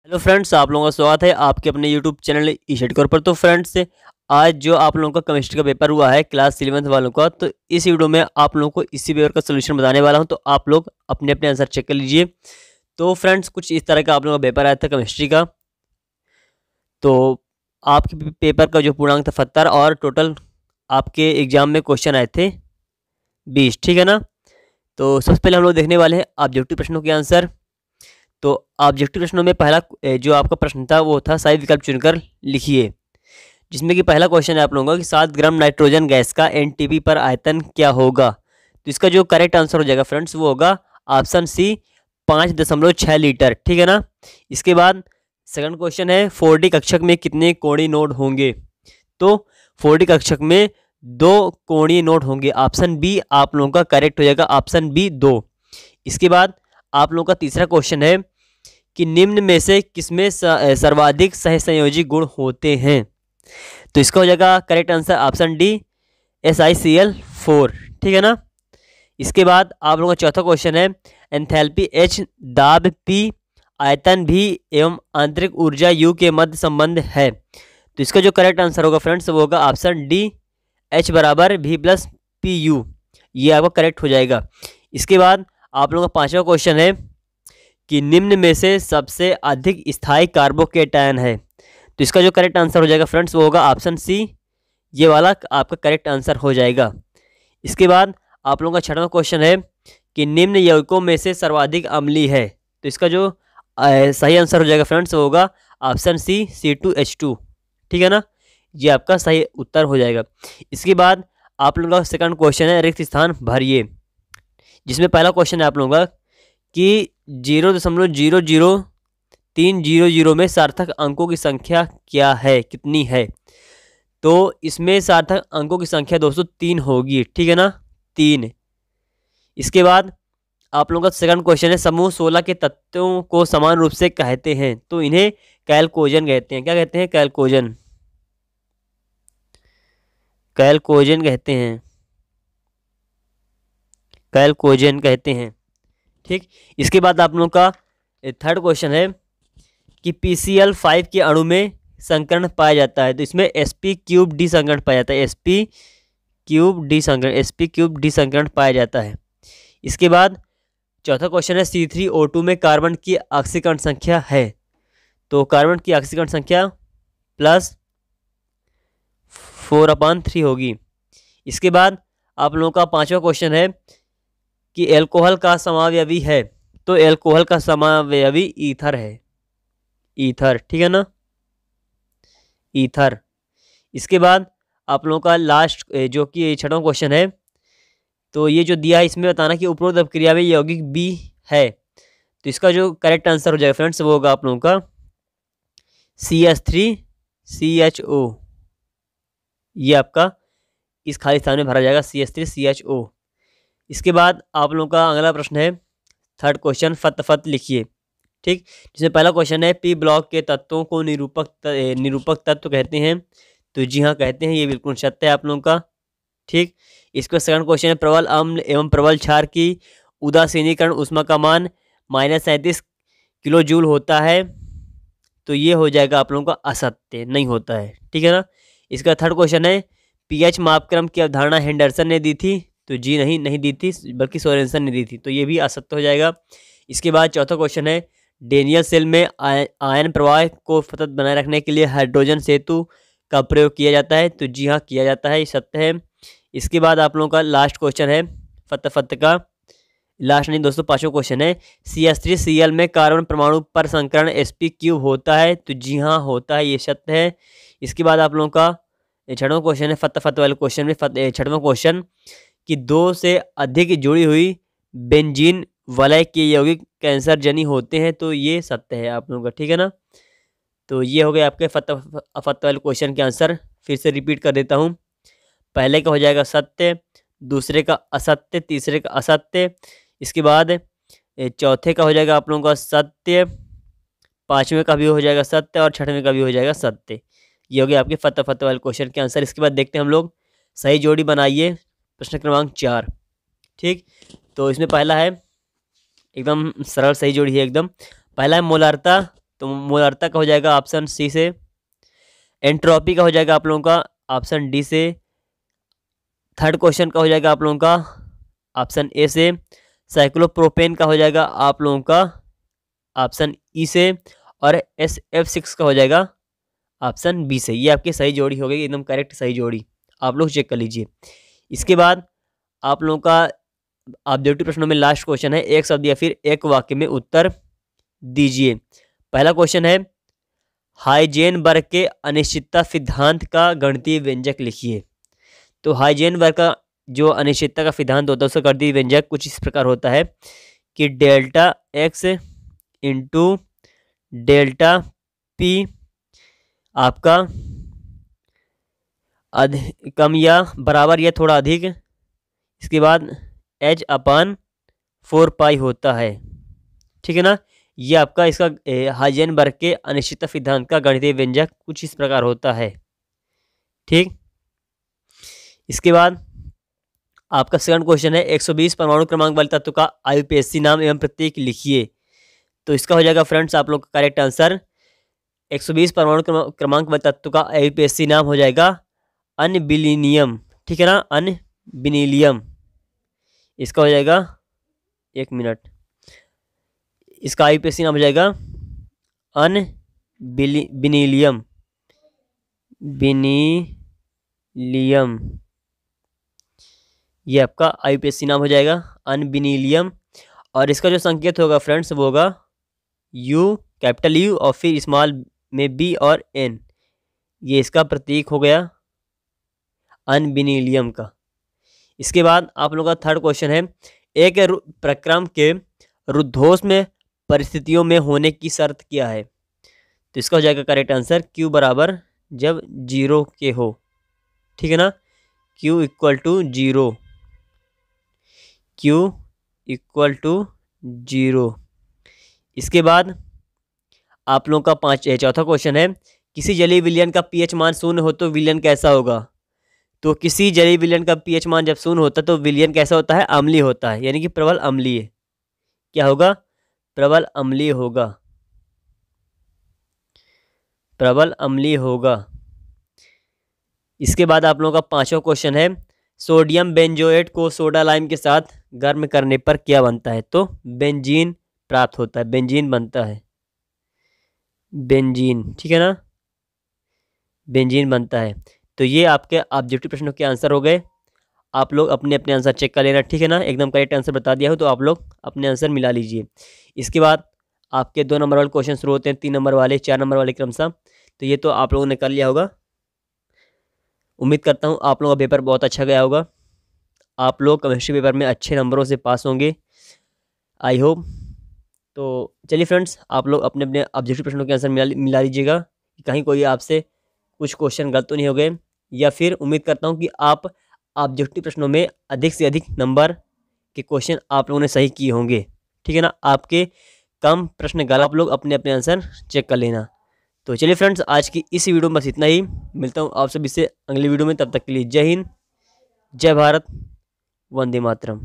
Hello friends, आप लोगों का स्वागत है आपके अपने यूट्यूब चैनल ईशेटकोर पर। तो फ्रेंड्स, आज जो आप लोगों का केमिस्ट्री का पेपर हुआ है क्लास 11th वालों का, तो इस वीडियो में आप लोगों को इसी पेपर का सोल्यूशन बताने वाला हूं। तो आप लोग अपने अपने आंसर चेक कर लीजिए। तो फ्रेंड्स, कुछ इस तरह का आप लोगों का पेपर आया था केमिस्ट्री का। तो आपके पेपर का जो पूर्णांक था 70 और टोटल आपके एग्जाम में क्वेश्चन आए थे 20, ठीक है ना। तो सबसे पहले हम लोग देखने वाले हैं ऑब्जेक्टिव प्रश्नों के आंसर। तो ऑब्जेक्टिव प्रश्नों में पहला जो आपका प्रश्न था वो था सही विकल्प चुनकर लिखिए, जिसमें कि पहला क्वेश्चन है आप लोगों का कि 7 ग्राम नाइट्रोजन गैस का एनटीपी पर आयतन क्या होगा। तो इसका जो करेक्ट आंसर हो जाएगा फ्रेंड्स वो होगा ऑप्शन सी 5.6 लीटर, ठीक है ना। इसके बाद सेकंड क्वेश्चन है 4D कक्षक में कितने कोणीय नोड होंगे। तो 4D कक्षक में 2 कोणीय नोड होंगे। ऑप्शन बी आप लोगों का करेक्ट हो जाएगा, ऑप्शन बी 2। इसके बाद आप लोगों का तीसरा क्वेश्चन है कि निम्न में से किसमें सर्वाधिक सहसंयोजी गुण होते हैं। तो इसका हो जाएगा correct answer option D SiCl4, ठीक है ना। इसके बाद आप लोगों का चौथा क्वेश्चन है एंथैल्पी H, दाब P, आयतन भी एवं आंतरिक ऊर्जा U के मध्य संबंध है। तो इसका जो करेक्ट आंसर होगा फ्रेंड्स वो होगा ऑप्शन डी H बराबर V+PU। ये आपका करेक्ट हो जाएगा। इसके बाद आप लोगों का पांचवा क्वेश्चन है कि निम्न में से सबसे अधिक स्थायी कार्बोकेटायन है। तो इसका जो करेक्ट आंसर हो जाएगा फ्रेंड्स वो होगा ऑप्शन सी, ये वाला आपका करेक्ट आंसर हो जाएगा। इसके बाद आप लोगों का छठवां क्वेश्चन है कि निम्न यौगिकों में से सर्वाधिक अम्लीय है। तो इसका जो सही आंसर हो जाएगा फ्रेंड्स वो होगा ऑप्शन सी C2H2, ठीक है ना। ये आपका सही उत्तर हो जाएगा। इसके बाद आप लोगों का सेकंड क्वेश्चन है रिक्त स्थान भरिए, जिसमें पहला क्वेश्चन है आप लोगों का कि 0.00300 में सार्थक अंकों की संख्या क्या है, कितनी है। तो इसमें सार्थक अंकों की संख्या दोस्तों 3 होगी, ठीक है ना, 3। इसके बाद आप लोगों का सेकंड क्वेश्चन है समूह 16 के तत्वों को समान रूप से कहते हैं। तो इन्हें कैलकोजन कहते हैं। क्या कहते हैं? कैलकोजन, कैलकोजन कहते हैं, कैलकोजन कहते हैं, ठीक। इसके बाद आप लोगों का थर्ड क्वेश्चन है कि PCl5 के अणु में संकरण पाया जाता है। तो इसमें sp3d संकरण पाया जाता है, sp3d संकरण पाया जाता है। इसके बाद चौथा क्वेश्चन है C3O2 में कार्बन की ऑक्सीकरण संख्या है। तो कार्बन की ऑक्सीकरण संख्या +4/3 होगी। इसके बाद आप लोगों का पांचवा क्वेश्चन है कि एल्कोहल का समावयवी है। तो एल्कोहल का समावयवी ईथर है, ईथर, ठीक है ना, ईथर। इसके बाद आप लोगों का लास्ट जो कि छठवां क्वेश्चन है, तो ये जो दिया है इसमें बताना कि उपरोक्त अपक्रिया में यौगिक B है। तो इसका जो करेक्ट आंसर हो जाएगा फ्रेंड्स वो होगा आप लोगों का CH3CHO। ये आपका इस खाली स्थान में भरा जाएगा CH3CHO। इसके बाद आप लोगों का अगला प्रश्न है थर्ड क्वेश्चन फत लिखिए, ठीक। जिसमें पहला क्वेश्चन है P ब्लॉक के तत्वों को निरूपक तत्व कहते हैं। तो जी हाँ कहते हैं, ये बिल्कुल सत्य है आप लोगों का, ठीक। इसका सेकंड क्वेश्चन है प्रबल अम्ल एवं प्रबल क्षार की उदासीनीकरण ऊष्मा का मान -37 किलो जूल होता है। तो ये हो जाएगा आप लोगों का असत्य, नहीं होता है, ठीक है ना। इसका थर्ड क्वेश्चन है pH मापक्रम की अवधारणा हेंडरसन ने दी थी। तो जी नहीं दी थी, बल्कि सोरेनसन ने दी थी। तो ये भी असत्य हो जाएगा। इसके बाद चौथा क्वेश्चन है डेनियल सेल में आयन प्रवाह को सतत बनाए रखने के लिए हाइड्रोजन सेतु का प्रयोग किया जाता है। तो जी हाँ किया जाता है, ये सत्य है। इसके बाद आप लोगों का लास्ट क्वेश्चन है फत का, लास्ट नहीं दोस्तों, पांचवा क्वेश्चन है CH3Cl में कार्बन परमाणु पर संकरण sp3 होता है। तो जी हाँ होता है, ये सत्य है। इसके बाद आप लोगों का छठवां क्वेश्चन है फत वाले क्वेश्चन में छठवां क्वेश्चन कि 2 से अधिक जुड़ी हुई बेंजीन वलय के यौगिक कैंसर जनी होते हैं। तो ये सत्य है आप लोगों का, ठीक है ना। तो ये हो गए आपके फत वाले क्वेश्चन के आंसर। फिर से रिपीट कर देता हूँ। पहले का हो जाएगा सत्य, दूसरे का असत्य, तीसरे का असत्य, इसके बाद चौथे का हो जाएगा आप लोगों का सत्य, पांचवें का भी हो जाएगा सत्य और छठवें का भी हो जाएगा सत्य। ये हो गया आपके फत वाले क्वेश्चन के आंसर। इसके बाद देखते हैं हम लोग सही जोड़ी बनाइए प्रश्न क्रमांक 4, ठीक। तो इसमें पहला है एकदम सरल सही जोड़ी है एकदम। पहला है मोलारता तो मोलारिता का हो जाएगा ऑप्शन सी से। एंट्रोपी का हो जाएगा आप लोगों का ऑप्शन डी से। थर्ड क्वेश्चन का हो जाएगा आप लोगों का ऑप्शन ए से। साइक्लोप्रोपेन का हो जाएगा आप लोगों का ऑप्शन ई से। और SF6 का हो जाएगा ऑप्शन बी से। ये आपकी सही जोड़ी हो गई, एकदम करेक्ट सही जोड़ी, आप लोग चेक कर लीजिए। इसके बाद आप लोगों का ऑब्जेक्टिव प्रश्नों में लास्ट क्वेश्चन है, एक शब्द या फिर एक वाक्य में उत्तर दीजिए। पहला क्वेश्चन है, हाइजेनबर्ग के अनिश्चितता सिद्धांत का गणितीय व्यंजक लिखिए। तो हाइजेनबर्ग का जो अनिश्चितता का सिद्धांत होता है उसका गणितीय व्यंजक कुछ इस प्रकार होता है कि delta x into delta P आपका कम या बराबर या थोड़ा अधिक, इसके बाद H/4 होता है। ठीक है ना। ये आपका इसका हाइजेनबर्ग के अनिश्चितता सिद्धांत का गणितीय व्यंजक कुछ इस प्रकार होता है। ठीक। इसके बाद आपका सेकंड क्वेश्चन है, 120 परमाणु क्रमांक वाले तत्व का IUPAC नाम एवं प्रतीक लिखिए। तो इसका हो जाएगा फ्रेंड्स आप लोग का करेक्ट आंसर 120 परमाणु क्रमांक वाले तत्व का IUPAC नाम हो जाएगा अनबिलिनियम। ठीक है ना, अनबिनिलियम। इसका हो जाएगा, एक मिनट, इसका IUPAC नाम हो जाएगा बिनीलियम। बिनीलियम ये आपका IUPAC नाम हो जाएगा अनबिनीलियम। और इसका जो संकेत होगा फ्रेंड्स वो होगा U, कैपिटल U और फिर स्मॉल में B और N। ये इसका प्रतीक हो गया अनबिनीलियम का। इसके बाद आप लोगों का थर्ड क्वेश्चन है, एक प्रक्रम के रुद्धोष्म में परिस्थितियों में होने की शर्त क्या है। तो इसका हो जाएगा करेक्ट आंसर Q बराबर जब 0 के हो। ठीक है ना, Q equal to 0, Q equal to 0। इसके बाद आप लोगों का चौथा क्वेश्चन है, किसी जलीय विलयन का pH मान 0 हो तो विलयन कैसा होगा। तो किसी जलीय विलयन का pH मान जब 0 होता है तो विलयन कैसा होता है, अम्लीय होता है, यानी कि प्रबल अम्लीय। क्या होगा, प्रबल अम्लीय होगा, प्रबल अम्लीय होगा। इसके बाद आप लोगों का पांचवा क्वेश्चन है, सोडियम बेंजोएट को सोडा लाइम के साथ गर्म करने पर क्या बनता है। तो बेंजीन प्राप्त होता है, बेंजीन बनता है, बेंजीन। ठीक है ना, बेंजीन बनता है। तो ये आपके ऑब्जेक्टिव प्रश्नों के आंसर हो गए। आप लोग अपने अपने आंसर चेक कर लेना। ठीक है ना, एकदम करेक्ट आंसर बता दिया हो तो आप लोग अपने आंसर मिला लीजिए। इसके बाद आपके 2 नंबर वाले क्वेश्चन शुरू होते हैं, 3 नंबर वाले, 4 नंबर वाले क्रमशः। तो ये तो आप लोगों ने कर लिया होगा। उम्मीद करता हूँ आप लोगों का पेपर बहुत अच्छा गया होगा, आप लोग केमिस्ट्री पेपर में अच्छे नंबरों से पास होंगे, आई होप। तो चलिए फ्रेंड्स, आप लोग अपने अपने ऑब्जेक्टिव प्रश्नों के आंसर मिला लीजिएगा, कहीं कोई आपसे कुछ क्वेश्चन गलत तो नहीं हो गए। या फिर उम्मीद करता हूँ कि आप ऑब्जेक्टिव प्रश्नों में अधिक से अधिक नंबर के क्वेश्चन आप लोगों ने सही किए होंगे। ठीक है ना, आपके कम प्रश्न गलत, आप लोग अपने अपने आंसर चेक कर लेना। तो चलिए फ्रेंड्स, आज की इस वीडियो में बस इतना ही। मिलता हूँ आप सभी से अगली वीडियो में, तब तक के लिए जय हिंद, जय भारत, वंदे मातरम।